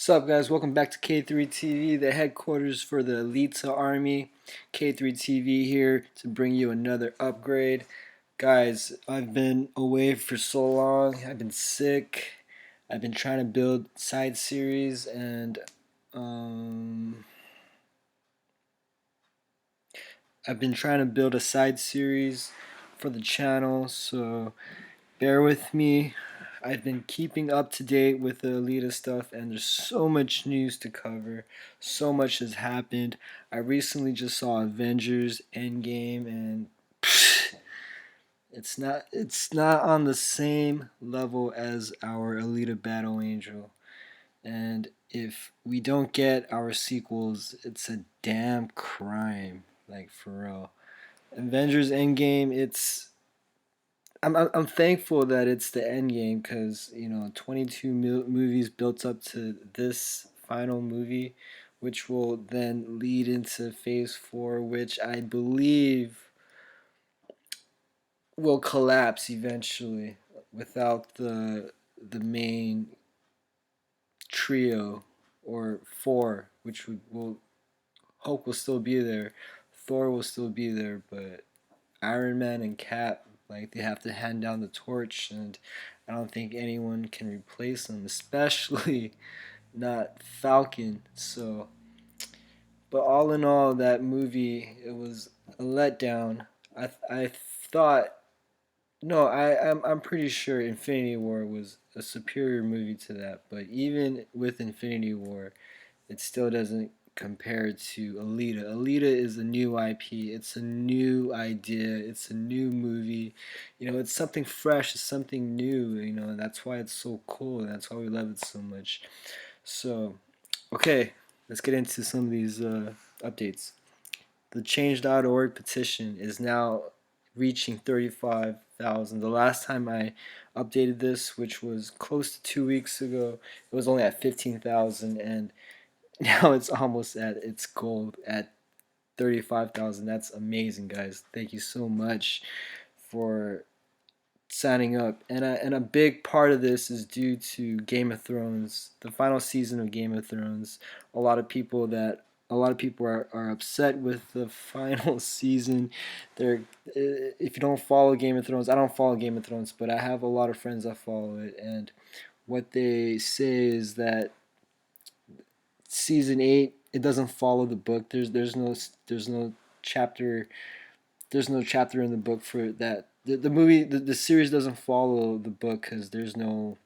What's up, guys? Welcome back to K3 TV, the headquarters for the Alita Army. K3 TV here to bring you another upgrade. Guys, I've been away for so long. I've been sick. I've been trying to build side series and I've been trying to build a side series for the channel, so bear with me. I've been keeping up to date with the Alita stuff, and there's so much news to cover. So much has happened. I recently just saw Avengers Endgame, and it's not on the same level as our Alita Battle Angel. And if we don't get our sequels, it's a damn crime. Like, for real. Avengers Endgame, I'm thankful that it's the end game, because 22 movies built up to this final movie, which will then lead into Phase 4, which I believe will collapse eventually without the main trio, or four, which will Hulk will still be there, Thor will still be there, but Iron Man and Cap, like, they have to hand down the torch, and I don't think anyone can replace them, especially not Falcon. So, but all in all, that movie, it was a letdown. I thought, no, I'm pretty sure Infinity War was a superior movie to that, but even with Infinity War, it still doesn't compare to Alita. Alita is a new IP. It's a new idea. It's a new movie. It's something fresh. It's something new. And that's why it's so cool. And that's why we love it so much. So, okay, let's get into some of these updates. The Change.org petition is now reaching 35,000. The last time I updated this, which was close to 2 weeks ago, it was only at 15,000, and now it's almost at its goal at 35,000. That's amazing, guys. Thank you so much for signing up. And a big part of this is due to Game of Thrones, the final season of Game of Thrones. A lot of people are upset with the final season. If you don't follow Game of Thrones, I don't follow Game of Thrones, but I have a lot of friends that follow it, and what they say is that season 8, it doesn't follow the book. There's no chapter there's no chapter in the book for that. The movie, the series doesn't follow the book, because there's no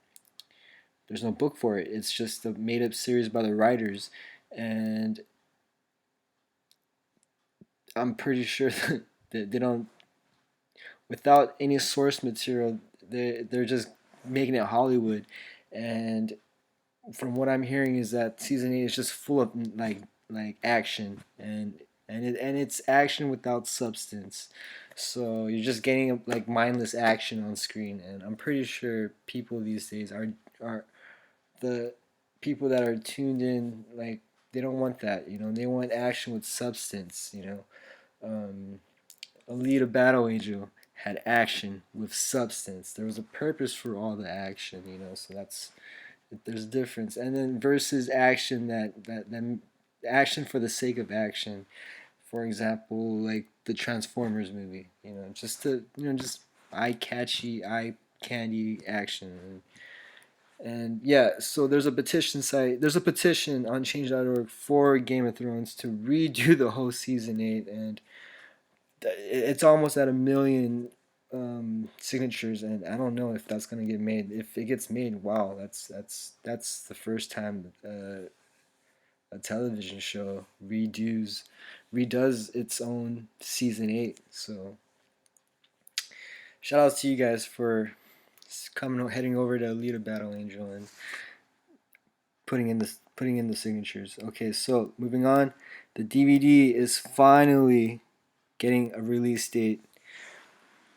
book for it. It's just a made up series by the writers, and I'm pretty sure that they don't, without any source material, they're just making it Hollywood. And from what I'm hearing is that season 8 is just full of like action, and it's action without substance. So you're just getting like mindless action on screen, and I'm pretty sure people these days are the people that are tuned in, like, they don't want that. They want action with substance. Um, Alita Battle Angel had action with substance. There was a purpose for all the action. So there's a difference. And then versus action that action for the sake of action. For example, like the Transformers movie. Just eye catchy, eye candy action. And yeah, so there's a petition site. There's a petition on Change.org for Game of Thrones to redo the whole season 8, and it's almost at 1 million signatures, and I don't know if that's gonna get made. If it gets made, wow, that's the first time a television show redoes its own season 8. So shout out to you guys for heading over to Alita Battle Angel and putting in the signatures. Okay, so moving on, the DVD is finally getting a release date.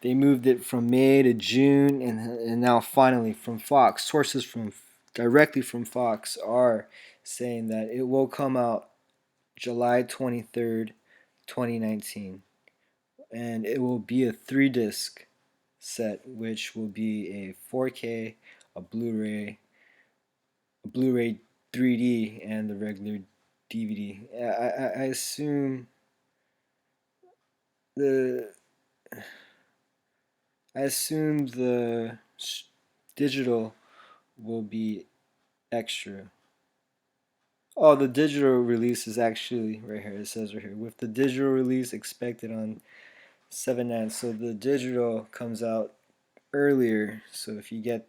They moved it from May to June, and now finally from Fox. Sources directly from Fox are saying that it will come out July 23rd, 2019, and it will be a 3-disc set, which will be a 4K, a Blu-ray 3D and the regular DVD. I assume the the digital will be extra. Oh, the digital release is actually right here. It says right here with the digital release expected on 7/9. So the digital comes out earlier. So if you get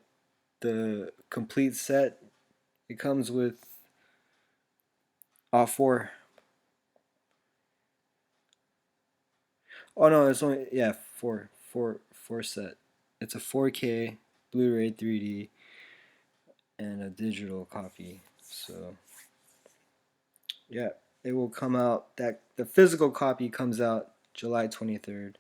the complete set, it comes with four. Oh no, it's only four set. It's a 4K Blu-ray 3D and a digital copy. So yeah, it will come out. That the physical copy comes out July 23rd,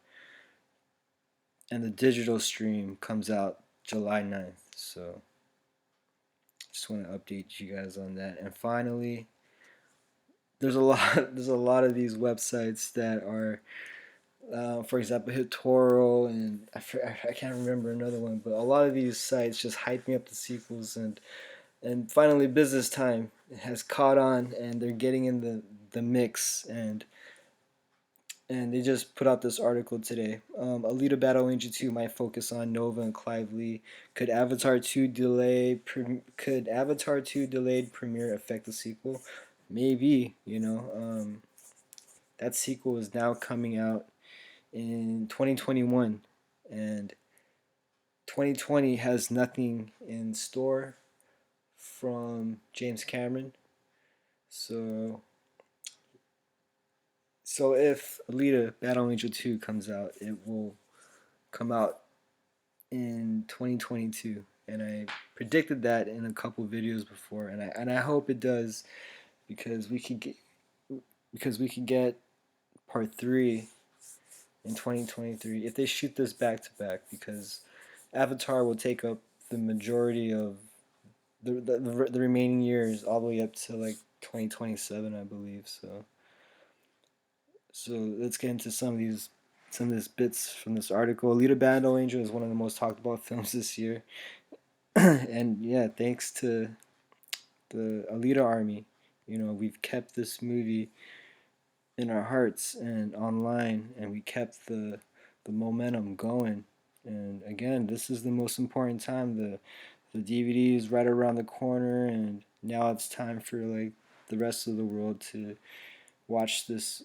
and the digital stream comes out July 9th. So just want to update you guys on that. And finally, there's a lot of these websites that are, for example, Hitoro, and I can't remember another one, but a lot of these sites just hyping up the sequels, and finally Business Time has caught on, and they're getting in the mix, and they just put out this article today. Alita Battle Angel 2 might focus on Nova and Clive Lee. Could Avatar 2 delayed premiere affect the sequel? Maybe, that sequel is now coming out in 2021, and 2020 has nothing in store from James Cameron. So if Alita Battle Angel 2 comes out, it will come out in 2022, and I predicted that in a couple videos before, and I hope it does, because we could get part 3 in 2023 if they shoot this back to back, because Avatar will take up the majority of the remaining years, all the way up to like 2027, I believe. So let's get into some of these bits from this article. Alita Battle Angel is one of the most talked about films this year, and yeah, thanks to the Alita Army, we've kept this movie in our hearts and online, and we kept the momentum going. And again, this is the most important time. The DVD is right around the corner, and now it's time for like the rest of the world to watch this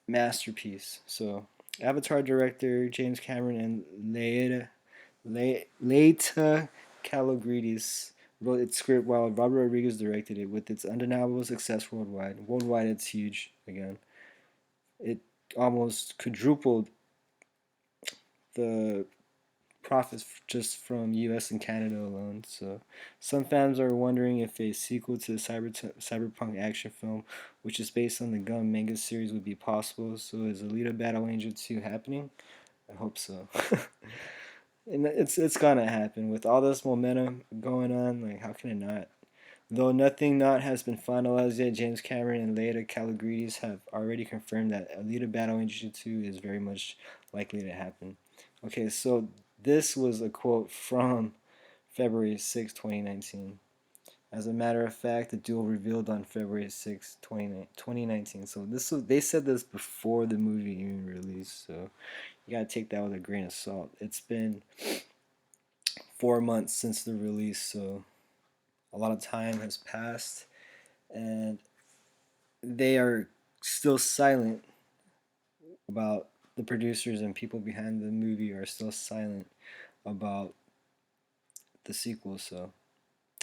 masterpiece. So, Avatar director James Cameron and Laeta Kalogridis wrote its script, while Robert Rodriguez directed it. With its undeniable success worldwide, it's huge again. It almost quadrupled the profits just from U.S. and Canada alone. So, some fans are wondering if a sequel to the cyberpunk action film, which is based on the Gun manga series, would be possible. So, is Alita Battle Angel 2 happening? I hope so. And it's gonna happen with all this momentum going on. Like, how can it not? Though nothing not has been finalized yet, James Cameron and Laeta Kalogridis have already confirmed that Alita Battle Angel 2 is very much likely to happen. Okay, so this was a quote from February 6, 2019. As a matter of fact, the duel revealed on February 6, 2019. So they said this before the movie even released, so you gotta take that with a grain of salt. It's been 4 months since the release, so a lot of time has passed, and they are still silent about the producers, and people behind the movie are still silent about the sequel. So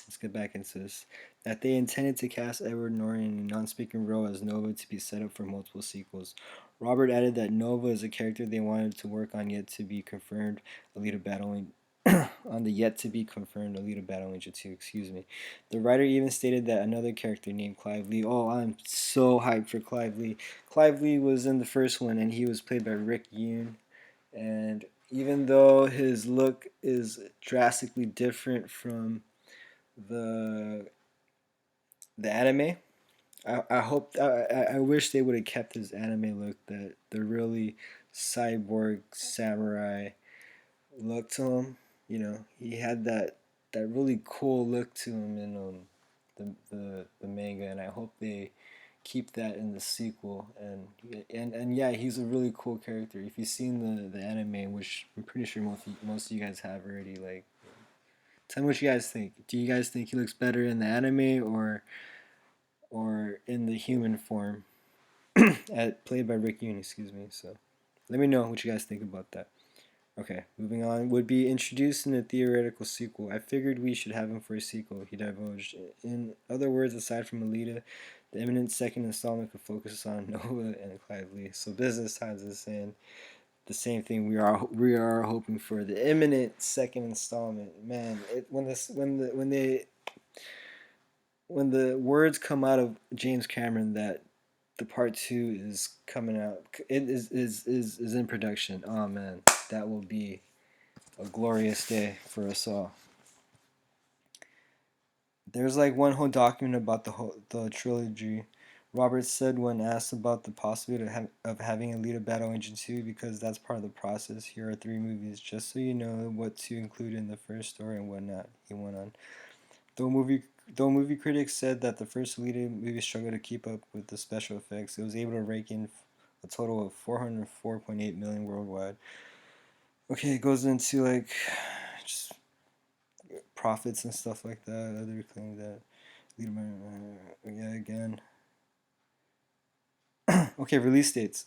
let's get back into this. That they intended to cast Edward Norton in a non-speaking role as Nova to be set up for multiple sequels. Robert added that Nova is a character they wanted to work on yet to be confirmed Alita Battle on the yet to be confirmed Alita Battle Angel 2, excuse me. The writer even stated that another character named Clive Lee. Oh, I'm so hyped for Clive Lee. Clive Lee was in the first one, and he was played by Rick Yoon. And even though his look is drastically different from the anime, I hope I wish they would have kept his anime look, that the really cyborg samurai look to him. He had that really cool look to him the manga, and I hope they keep that in the sequel. And yeah, he's a really cool character. If you've seen the anime, which I'm pretty sure most of you guys have already, like, tell me what you guys think. Do you guys think he looks better in the anime or in the human form, played by Rick Yune? Excuse me. So let me know what you guys think about that. Okay, moving on. Would be introduced in a theoretical sequel. I figured we should have him for a sequel, he divulged. In other words, aside from Alita, the imminent second installment could focus on Nova and Clive Lee. So Business Times is saying the same thing. We are hoping for the imminent second installment. Man, when the words come out of James Cameron that the part two is coming out, it is in production. Oh man, that will be a glorious day for us all. There's like one whole document about the trilogy. Robert said when asked about the possibility of having a Alita Battle Engine 2 because that's part of the process. Here are three movies, just so you know what to include in the first story and whatnot. He went on. Though movie though movie critics said that the first Alita movie struggled to keep up with the special effects, it was able to rake in a total of 404.8 million worldwide. Okay, it goes into like just profits and stuff like that. Other claim that yeah, again. Okay, release dates.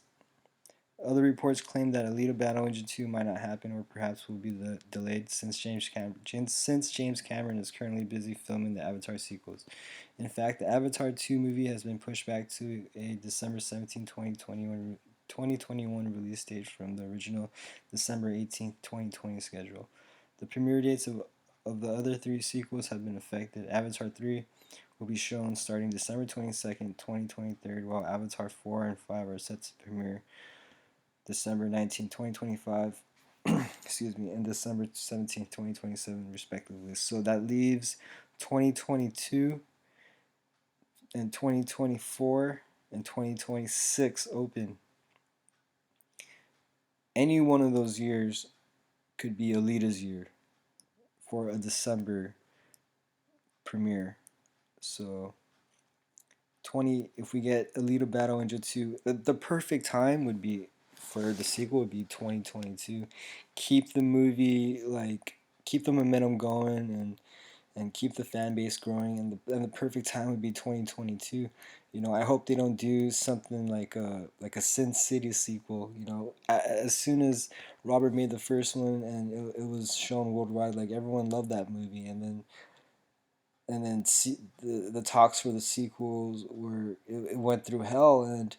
Other reports claim that Alita Battle Engine 2 might not happen or perhaps will be delayed since James Cameron is currently busy filming the Avatar sequels. In fact, the Avatar 2 movie has been pushed back to a December 17, 2021 release date from the original December 18, 2020 schedule. The premiere dates of the other three sequels have been affected. Avatar 3 will be shown starting December 22nd, 2023, while Avatar 4 and 5 are set to premiere December 19, 2025, excuse me, and December 17th, 2027, respectively. So that leaves 2022 and 2024 and 2026 open. Any one of those years could be Alita's year for a December premiere. So 20 if we get Alita Battle Angel 2, the perfect time would be for the sequel would be 2022. Keep the movie like keep the momentum going and keep the fan base growing and the perfect time would be 2022. You know, I hope they don't do something like a Sin City sequel. You know, as soon as Robert made the first one and it was shown worldwide, like everyone loved that movie, and then the talks for the sequels it went through hell, and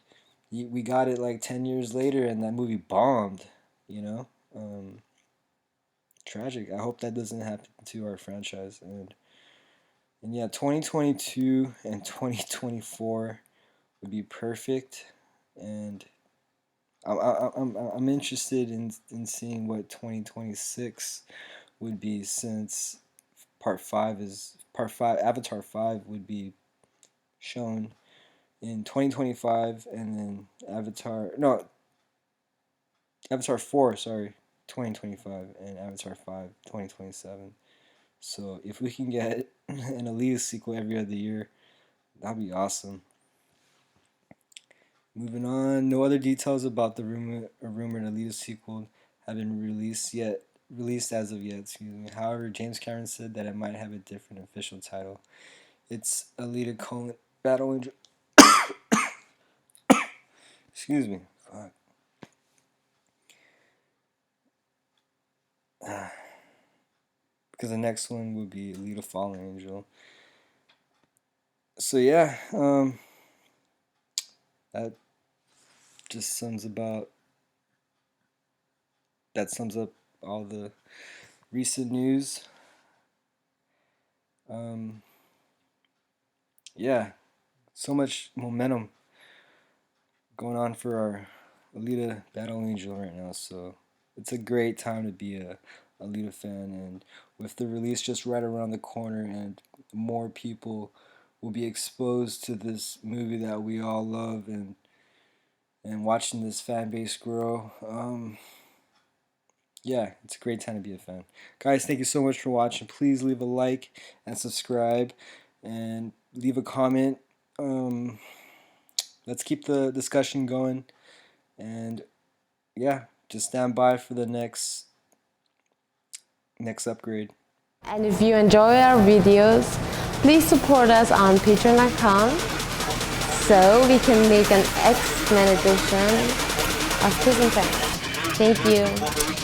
we got it like 10 years later and that movie bombed, you know. um, Tragic. I hope that doesn't happen to our franchise. And yeah, 2022 and 2024 would be perfect. And I'm interested in seeing what 2026 would be, since part 5 Avatar 5 would be shown in 2025, and then Avatar 4, sorry, 2025, and Avatar 5 2027. So if we can get an Alita sequel every other year, that'd be awesome. Moving on, no other details about the rumored Alita sequel have been released as of yet. Excuse me. However, James Cameron said that it might have a different official title. It's Alita colon Battle Angel. Excuse me. Fuck. Because the next one would be Alita Fallen Angel. So yeah, that just sums up all the recent news. Um, yeah, so much momentum going on for our Alita Battle Angel right now. So it's a great time to be a Alita fan, and with the release just right around the corner, and more people will be exposed to this movie that we all love, and watching this fan base grow. Yeah, it's a great time to be a fan. Guys, thank you so much for watching. Please leave a like and subscribe. and leave a comment. Let's keep the discussion going, and yeah, just stand by for the next upgrade. And if you enjoy our videos, please support us on patreon.com so we can make an X-Men edition of Prison Fans. Thank you.